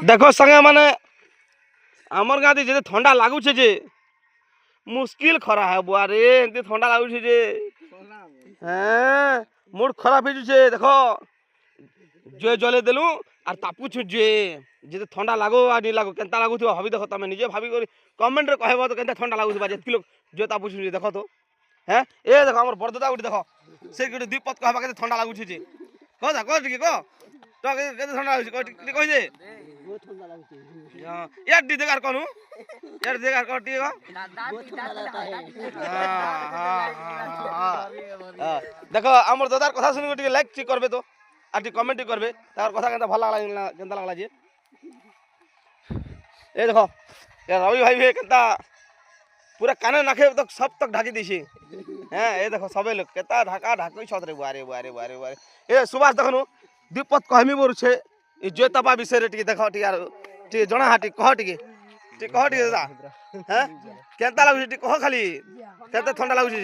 দেখো সাঙ্গে মানে আমার গাঁতে যে ঠান্ডা লাগুছে যে মুশকিল খরা হব আরে এমনি ঠান্ডা লাগুছে যে হ্যাঁ মুড খারাপ হয়ে যাচ্ছে দেখো জুয়ে জলে দেলু আর তাপুছু জুয়ে যেতে ঠান্ডা লাগো আর নি লাগো কেনতা লাগুথিব ভাবি দেখো তুমি নিজে ভাবি করে কমেন্টরে কহব তো কেনতা ঠান্ডা লাগুথিবা যেতকি লোক জুয়ে তাপুছু দেখো তো হ্যাঁ এ দেখো আমার বড়দাদা উঠি দেখো সে গোটে দুই পথ কহবা কেতে ঠান্ডা লাগুছে যে কহ দা কহ টিকে কহ তো কেতে ঠান্ডা লাগুছে কই যে ইয়ার দি দেখার কোন ইয়ার দেখার কোন টিকে দেখো আমার দাদার কথা শুনে টিকে লাইক ঠিক করবে তো আর টিকে কমেন্ট করবে তার কথা কেনতা ভালো লাগলা কেনতা লাগলা যে এই দেখো এ রবি ভাই কেনতা पूरा काने नाखे तक सब तक ढाकी दीसी हैं ए देखो सबे लोग केता ढाका ढाकई छत रे बारे बारे बारे बारे ए सुभाष देखनु दीपत कहमी बोर छे ई जोतापा विषय रे टिके देखो टिके यार टिके जणा हाटी कह टिके दादा हैं केनता लागु टिके कह खाली केनता ठंडा लागु छे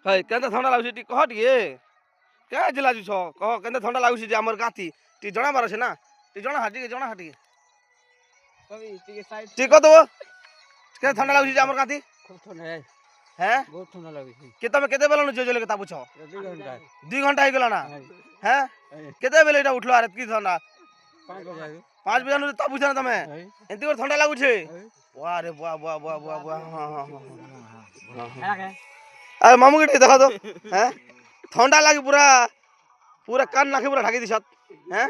है केनता ठंडा लागु छे टिके कह टिके के जिला छु कह केनता ठंडा लागु छे हमर गाती टिके जणा मारो छे ना टिके जणा हाटी कभी टिके साइड टिके दो के ठंडा लागु छे हमर गाती खूब ठंडा है हैं बहुत ठंडा लागु छे के तमे केते बेलन जे जले के ताबु छ 2 घंटा हो गेला ना हैं केते बेले एटा उठलो आरे की ठंडा 5 बजे न ताबु छ ना तमे एंती और ठंडा लागु छे वाह रे वाह वाह वाह वाह वाह हां अरे मामू के देखो तो हैं ठंडा लागी पूरा पूरा कान नाके पूरा ढाकी दिसत हैं